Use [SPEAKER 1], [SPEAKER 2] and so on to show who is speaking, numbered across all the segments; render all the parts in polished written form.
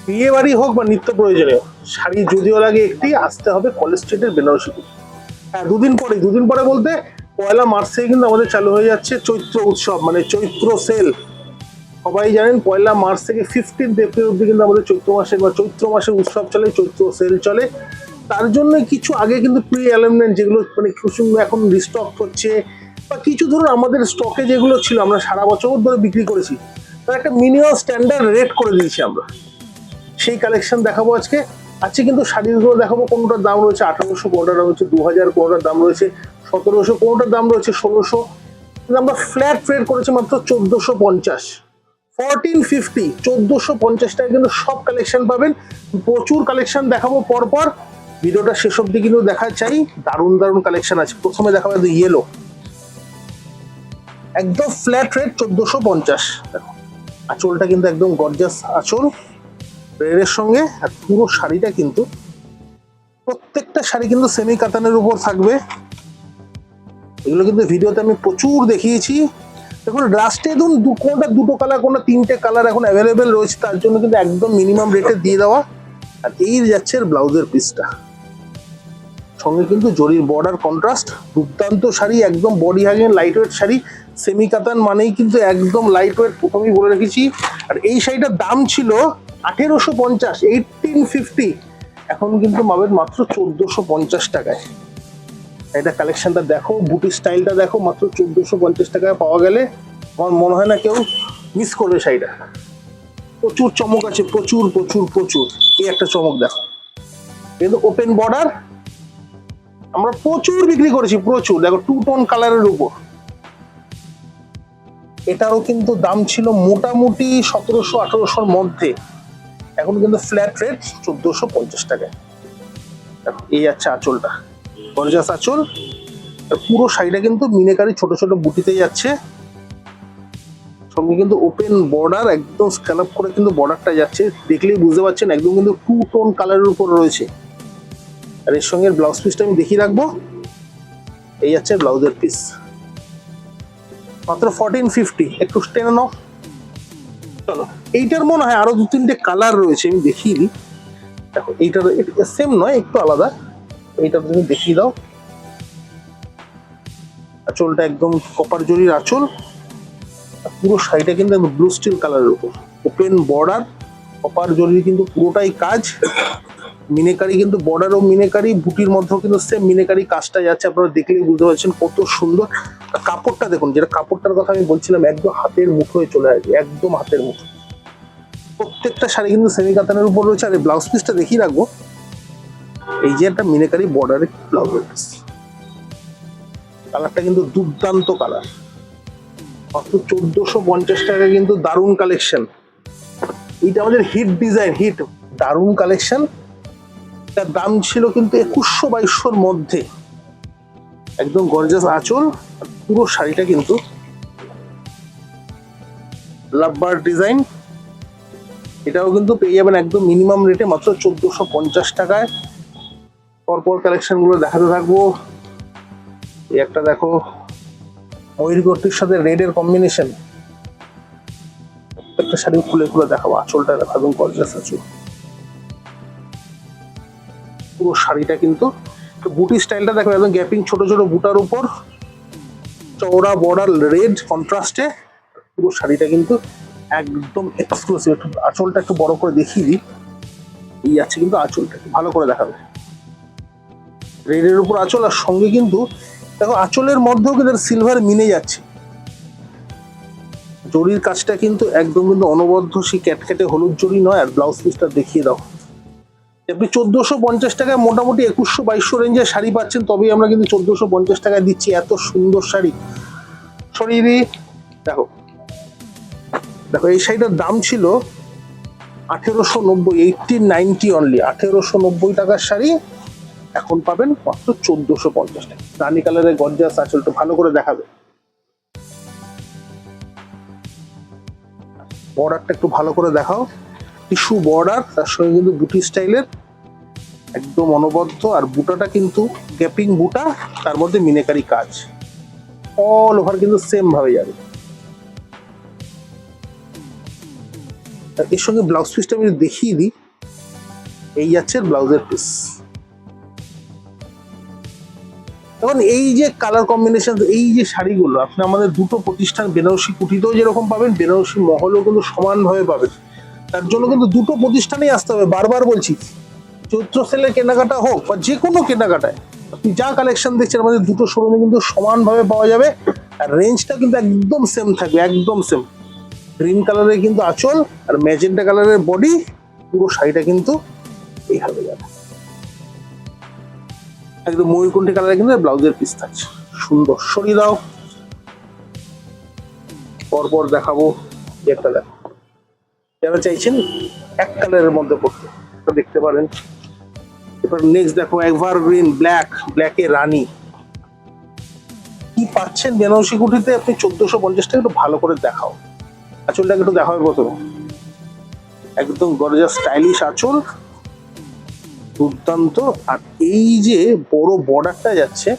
[SPEAKER 1] বিয়ে বাড়ি হোক বা নিত্য প্রয়োজনীয় শাড়ি যদিও লাগে একটি, আসতে হবে কলেজ স্ট্রিটের বেনারসি। হ্যাঁ, দুদিন পরে বলতে 1 মার্চ থেকে কিন্তু আমাদের চালু হয়ে যাচ্ছে চৈত্র উৎসব, মানে চৈত্র সেল। সবাই জানেন 1 মার্চ থেকে 15 এপ্রিল অব্দি কিন্তু আমাদের চৈত্র মাসের উৎসব চলে, চৈত্র সেল চলে। তার জন্য কিছু আগে কিন্তু প্রি অ্যালাইনমেন্ট যেগুলো মানে এখন রিস্টক হচ্ছে, বা কিছু ধরুন আমাদের স্টকে যেগুলো ছিল আমরা সারা বছর ধরে বিক্রি করেছি, তার একটা মিনিমাম স্ট্যান্ডার্ড রেট করে দিয়েছি আমরা। সেই কালেকশন দেখাবো আজকে। কিন্তু শাড়িগুলো দেখাবো, কোনোটার দাম রয়েছে 1800, কোনোটার দাম রয়েছে 2000, কোনোটার দাম রয়েছে 1700, কোনোটার দাম রয়েছে 1600। আমরা ফ্ল্যাট রেট করেছি মাত্র 1450, 1450, 1450 টাকা কিন্তু সব কালেকশন পাবেন। প্রচুর কালেকশন দেখাবো পরপর, ভিডিওটা শেষ অব্দি কিন্তু দেখা চাই। দারুণ দারুণ কালেকশন আছে। প্রথমে দেখাবো ইয়েলো, একদম ফ্ল্যাট রেট 1450। দেখো আঁচলটা কিন্তু একদম গর্জাস আঁচল রেডের সঙ্গে, আর পুরো শাড়িটা কিন্তু প্রত্যেকটা শাড়ি কিন্তু সেমি কাতানের উপর থাকবে। এগুলো কিন্তু ভিডিওতে আমি প্রচুর দেখিয়েছি। দেখুন লাস্টে ধরুন কোনটা দুটো কালার, কোনটা তিনটে কালার এখন অ্যাভেলেবেল রয়েছে, তার জন্য কিন্তু একদম মিনিমাম রেটে দিয়ে দেওয়া। আর এই যাচ্ছে ব্লাউজের পিসটা, সঙ্গে কিন্তু জরির বর্ডার কন্ট্রাস্ট, দুর্দান্ত শাড়ি, একদম body hugging light weight sari. Semi কাতান মানেই কিন্তু একদম লাইট ওয়েট, প্রথমেই বলে রেখেছি। আর এই শাড়িটার দাম ছিল 1850, 1850, এখন কিন্তু পাবেন মাত্র 1450 টাকায়। এটা কালেকশনটা দেখো, বুটি স্টাইলটা দেখো, মাত্র 1450 টাকায় পাওয়া গেলে আমার মনে হয় না কেউ মিস করবে শাড়িটা। প্রচুর চমক আছে, প্রচুর প্রচুর প্রচুর। এই একটা চমক দেখো, কিন্তু ওপেন বর্ডার আমরা প্রচুর বিক্রি করেছি, প্রচুর। দেখো 2 টোন কালারের উপর, এটারও কিন্তু দাম ছিল মোটামুটি 1700-1800 মধ্যে, এখন কিন্তু ফ্ল্যাট রেট 1450 টাকায়। এই যাচ্ছে আঁচলটা, গর্জাস আঁচল। পুরো শাড়িটা কিন্তু মিনেকারি ছোট ছোট বুটিতে যাচ্ছে, সঙ্গে কিন্তু ওপেন বর্ডার, একদম স্ক্যালপ করে কিন্তু বর্ডারটা যাচ্ছে, দেখলেই বুঝতে পারছেন একদম কিন্তু 2 টোন কালারের উপর রয়েছে। আর এর সঙ্গে ব্লাউজ পিসটা আমি দেখিয়ে রাখবো। এই যাচ্ছে ব্লাউজের পিস, মাত্র 1450। একটু টেনে নাও। চলো, এইটার মনে হয় আরো 2-3টে কালার রয়েছে, আমি দেখিয়ে দিই। দেখো এইটার সেম নয়, একটু আলাদা। এইটা তুমি দেখিয়ে দাও। আঁচলটা একদম কপার জরির আঁচল, পুরো শাড়িটা কিন্তু ব্লু স্টিল কালারের উপর, ওপেন বর্ডার, কপার জরির কিন্তু পুরোটাই কাজ। মিনেকারি কিন্তু বর্ডারও মিনেকারি, বুটির মধ্যেও কিন্তু সেম মিনেকারি কাজটা যাচ্ছে। আপনারা দেখলেই বুঝতে পারছেন কত সুন্দর। কাপড়টা দেখুন, যেটা কাপড়টার কথা আমি বলছিলাম, একদম হাতের মুঠোয় চলে আসবে, একদম হাতের মুঠো। প্রত্যেকটা শাড়ি কিন্তু সেমি কাতানের উপর রয়েছে। আর এই ব্লাউজ পিসটা দেখিয়ে রাখবো, এই যে একটা মিনেকারি বর্ডারের ব্লাউজ পিস, কালারটা কিন্তু দুর্দান্ত কালার, মাত্র 1450 টাকা কিন্তু দারুণ কালেকশন। এইটা আমাদের হিট ডিজাইন, হিট দারুণ কালেকশন। তার দাম ছিল কিন্তু 2100-2200 মধ্যে, একদম গর্জাস আঁচল। পুরো শাড়িটা কিন্তু লাভবার ডিজাইন, এটাও কিন্তু পেয়ে যাবেন একদম মিনিমাম রেটে মাত্র 1450 টাকায়। পরপর কালেকশন গুলো দেখাতে থাকবো। এই একটা দেখো, ময়ূর গর্তির সাথে রেড এর কম্বিনেশন, একটা শাড়ি খুলে খুলে দেখাবো। আঁচলটা একদম গর্জাস আঁচল, পুরো শাড়িটা কিন্তু বুটি স্টাইলটা দেখো, একদম গ্যাপিং ছোট ছোট বুটার উপর, চওড়া বর্ডার রেড কন্ট্রাস্টে। পুরো শাড়িটা কিন্তু একদম এক্সক্লুসিভ। একটু আঁচলটা একটু বড় করে দেখিয়ে দিই। এই আছে কিন্তু আঁচলটা ভালো করে দেখাবে, রেডের উপর আঁচল। আর সঙ্গে কিন্তু দেখো আঁচলের মধ্যেও কিন্তু সিলভার মিনে যাচ্ছে, জরির কাজটা কিন্তু একদম কিন্তু অনবদ্য, সেই ক্যাটকেটে হলুদ জরি নয়। আর ব্লাউজ পিসটা দেখিয়ে দাও। আপনি 1450 টাকায় মোটামুটি 2100-2200 রেঞ্জের শাড়ি পাচ্ছেন, তবেই আমরা কিন্তু 1450 টাকায় দিচ্ছি এত সুন্দর শাড়ি। সরিয়ে দিই, দেখো দেখো এই শাড়িটার দাম ছিল 1890, 1890 অনলি, 1890 টাকার শাড়ি এখন পাবেন মাত্র 1450 টাকা। রানী কালারের গর্জাস আঁচলটা ভালো করে দেখাবে, বর্ডারটা একটু ভালো করে দেখাও, টিস্যু বর্ডার, তার সঙ্গে কিন্তু বুটি স্টাইলের একদম অনবদ্য। আর বুটাটা কিন্তু গ্যাপিং বুটা, তার মধ্যে মিনেকারি কাজ, অল ওভার কিন্তু সেম ভাবে যাবে। এর সঙ্গে ব্লাউজ পিসটা আমি দেখিয়ে দিই। এই যাচ্ছে ব্লাউজের পিস। এখন এই যে কালার কম্বিনেশন, এই যে শাড়িগুলো আপনি আমাদের দুটো প্রতিষ্ঠান বেনারসি কুটিতেও যেরকম পাবেন, বেনারসি মহলেও কিন্তু সমানভাবে পাবেন। তার জন্য কিন্তু দুটো প্রতিষ্ঠানেই আসতে হবে। বারবার বলছি, চৈত্র সেলের কেনাকাটা হোক বা যে কোনো কেনাকাটায় আপনি যা কালেকশন দেখছেন আমাদের দুটো শোরুমে কিন্তু সমানভাবে পাওয়া যাবে। আর রেঞ্জটা কিন্তু একদম সেম থাকবে, একদম সেম। গ্রিন কালারের কিন্তু আঁচল আর ম্যাজেন্টা কালারের বডি, পুরো শাড়িটা কিন্তু এইভাবে যাবে। একদম ময়ূরকণ্ঠী কালারে কিন্তু ব্লাউজের পিস থাকছে, সুন্দর। সরিয়ে দাও, পরপর দেখাবো। একটা দেখো, যারা চাইছেন এক কালারের মধ্যে পড়তে দেখতে পারেন। এবার নেক্সট দেখো, এভারগ্রিন ব্ল্যাক, ব্ল্যাকে রানী। কি পাচ্ছেন বেনারসি কুটিতে আপনি 1450 টাকা। একটু ভালো করে দেখাও, আঁচলটাকে একটু দেখাবে প্রথমে। একদম গর্জাস স্টাইলিশ আঁচল, দুর্দান্ত। আর এই যে বড় বর্ডারটা যাচ্ছে,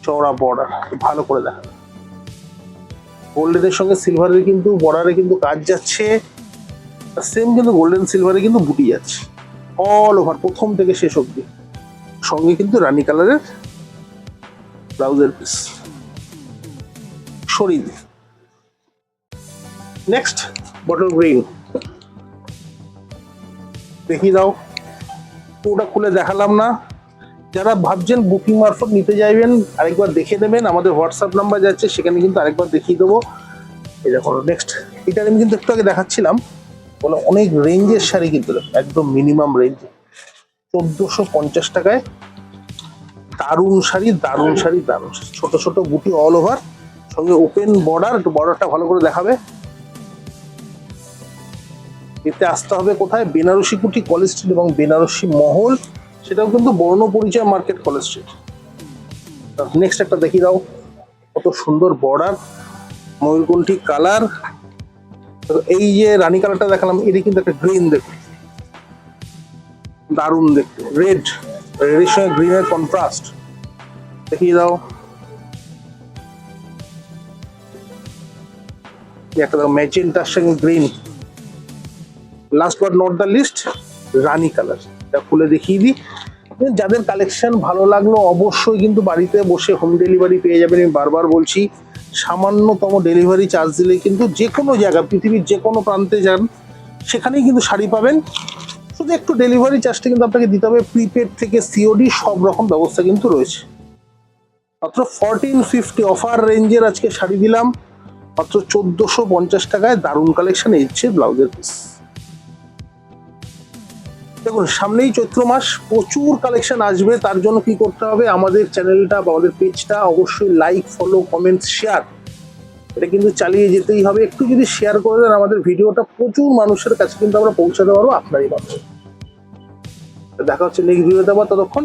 [SPEAKER 1] চওড়া বর্ডার, ভালো করে দেখা। গোল্ডেনের সঙ্গে সিলভারের কিন্তু বর্ডারে কিন্তু কাজ যাচ্ছে, সেম কিন্তু গোল্ডেন সিলভারে কিন্তু বুটি যাচ্ছে অল ওভার, প্রথম থেকে শেষ অব্দি। সঙ্গে কিন্তু রানী কালারের ব্লাউজের পিস। সরিয়ে দিই। নেক্সট বটল গ্রিন, দেখিয়ে দাও। পুরোটা খুলে দেখালাম না। যারা ভাবছেন বুকিং মারফত নিতে যাইবেন, আরেকবার দেখে নেবেন, আমাদের হোয়াটসঅ্যাপ নাম্বার যাচ্ছে, সেখানে কিন্তু আরেকবার দেখিয়ে দেবো। এই দেখো নেক্সট, এটা আমি কিন্তু একটু আগে দেখাচ্ছিলাম, বলে অনেক রেঞ্জের শাড়ি কিন্তু একদম মিনিমাম রেঞ্জে 1450 টাকায় দারুণ শাড়ি, দারুণ শাড়ি, দারুণ শাড়ি। ছোট ছোট বুটি অল ওভার, সঙ্গে ওপেন বর্ডার। একটু বর্ডারটা ভালো করে দেখাবে। এতে আসতে হবে কোথায়? বেনারসি কুটি, কলেজ স্ট্রিট এবং বেনারসি মহল, সেটাও কিন্তু বর্ণ পরিচয় মার্কেট, কলেজ স্ট্রিট। নেক্সট একটা দেখিয়ে দাও, কত সুন্দর বর্ডার, ময়ূরকণ্ঠী কালার। এই যে রানী কালারটা দেখালাম, এটি কিন্তু একটা গ্রিন, দেখুন দারুণ দেখতে। রেড, রেডের সঙ্গে গ্রিনের কন্ট্রাস্ট, দেখিয়ে দাও। একটা দেখো ম্যাজেন্টার সঙ্গে green. Last but not the least, রানী কালার। এটা খুলে দেখিয়ে দিই। যাদের কালেকশন ভালো লাগলো অবশ্যই কিন্তু বাড়িতে বসে হোম ডেলিভারি পেয়ে যাবেন। আমি বারবার বলছি, সামান্যতম ডেলিভারি চার্জ দিলে কিন্তু যে কোনো জায়গা, পৃথিবীর যে কোনো প্রান্তে যান সেখানেই কিন্তু শাড়ি পাবেন। শুধু একটু ডেলিভারি চার্জটা কিন্তু আপনাকে দিতে হবে। প্রিপেড থেকে সিওডি সব রকম ব্যবস্থা কিন্তু রয়েছে। মাত্র 1450 অফার রেঞ্জের আজকে শাড়ি দিলাম মাত্র 1450 টাকায়। দারুণ কালেকশন, এসছে ব্লাউজের পিস। দেখুন সামনেই চৈত্র মাস, প্রচুর কালেকশন আসবে। তার জন্য কি করতে হবে? আমাদের চ্যানেলটা বা আমাদের পেজটা অবশ্যই লাইক, ফলো, কমেন্ট, শেয়ার, এটা কিন্তু চালিয়ে যেতেই হবে। একটু যদি শেয়ার করে দেন আমাদের ভিডিওটা, প্রচুর মানুষের কাছে কিন্তু আমরা পৌঁছাতে পারবো আপনারই মাধ্যমে। দেখা হচ্ছে নেক্সট ভিডিওতে আবার, ততক্ষণ